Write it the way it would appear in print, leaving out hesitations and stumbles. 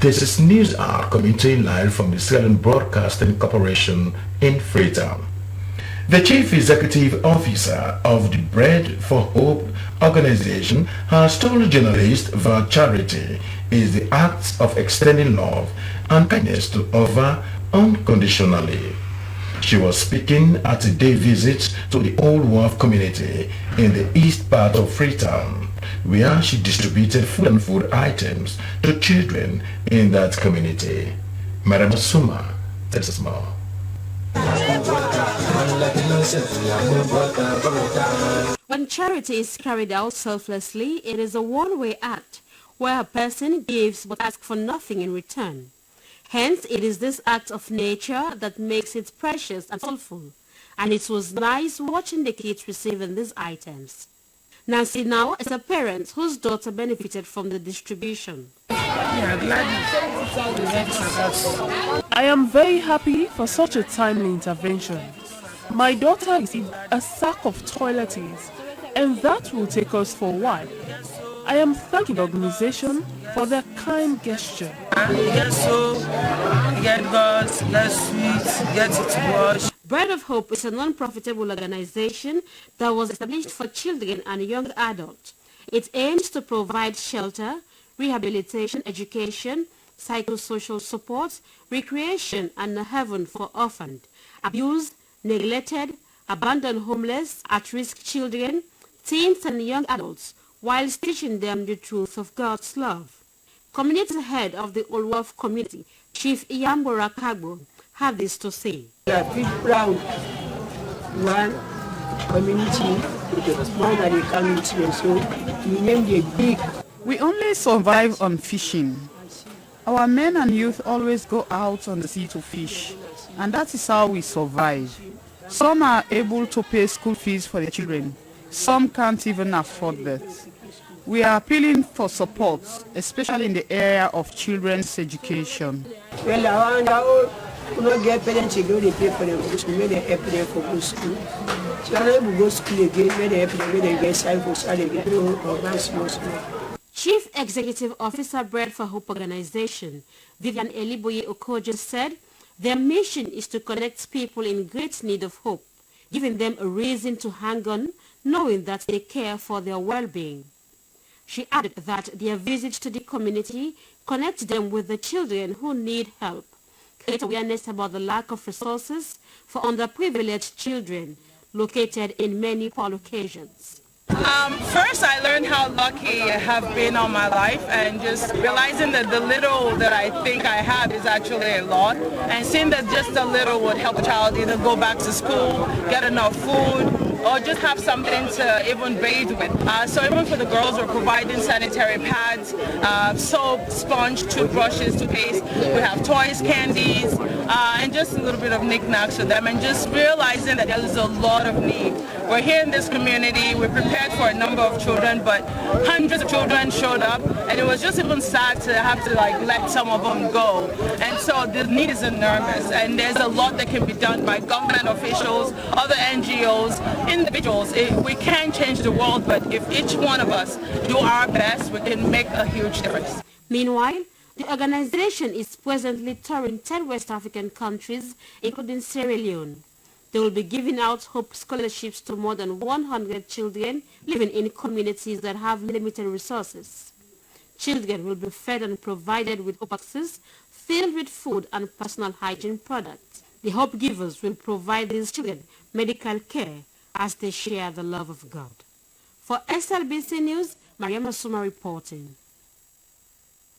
This is News Hour coming to you live from the Sierra Broadcasting Corporation in Freetown. The Chief Executive Officer of the Bread for Hope organization has told journalists that charity is the act of extending love and kindness to others unconditionally. She was speaking at a day visit to the old Wharf community in the east part of Freetown, where she distributed food and food items to children in that community. Madam Suma tells us more. When charity is carried out selflessly, it is a one-way act where a person gives but asks for nothing in return. Hence, it is this act of nature that makes it precious and soulful. And it was nice watching the kids receiving these items. Nancy now is a parent whose daughter benefited from the distribution. I am very happy for such a timely intervention. My daughter received a sack of toiletries, and that will take us for a while. I am thanking the organization for their kind gesture. Get soap, get gauze, get sweets, get it to wash. Bread of Hope is a non-profitable organization that was established for children and young adults. It aims to provide shelter, rehabilitation, education, psychosocial support, recreation, and a haven for orphaned, abused, neglected, abandoned homeless, at-risk children, teens, and young adults, while teaching them the truth of God's love. Community head of the Old Wharf community, Chief Iyambora Kagbo, had this to say. We are pretty proud. One community is more than a community, so we named it big. We only survive on fishing. Our men and youth always go out on the sea to fish, and that is how we survive. Some are able to pay school fees for their children. Some can't even afford that. We are appealing for support, especially in the area of children's education. Well, I don't get parents to go to pay for them for school, they help them for go school. So I will go to school again, they help them, they get cycle, so they get small. Chief Executive Officer Bread for Hope Organization, Vivian Eliboye Okojo, said their mission is to connect people in great need of hope, giving them a reason to hang on, knowing that they care for their well-being. She added that their visit to the community connects them with the children who need help, create awareness about the lack of resources for underprivileged children located in many poor locations. First, I learned how lucky I have been all my life, and just realizing that the little that I think I have is actually a lot, and seeing that just a little would help a child either go back to school, get enough food, or just have something to even bathe with. So even for the girls, we're providing sanitary pads, soap, sponge, toothbrushes, toothpaste. We have toys, candies, and just a little bit of knickknacks for them, and just realizing that there is a lot of need. We're here in this community, we're prepared for a number of children, but hundreds of children showed up, and it was just even sad to have to let some of them go. And so the need is enormous, and there's a lot that can be done by government officials, other NGOs, individuals. We can change the world, but if each one of us do our best, we can make a huge difference. Meanwhile, the organization is presently touring 10 West African countries, including Sierra Leone. They will be giving out Hope scholarships to more than 100 children living in communities that have limited resources. Children will be fed and provided with Hope boxes filled with food and personal hygiene products. The Hope givers will provide these children medical care as they share the love of God. For SLBC News, Mariama Suma reporting.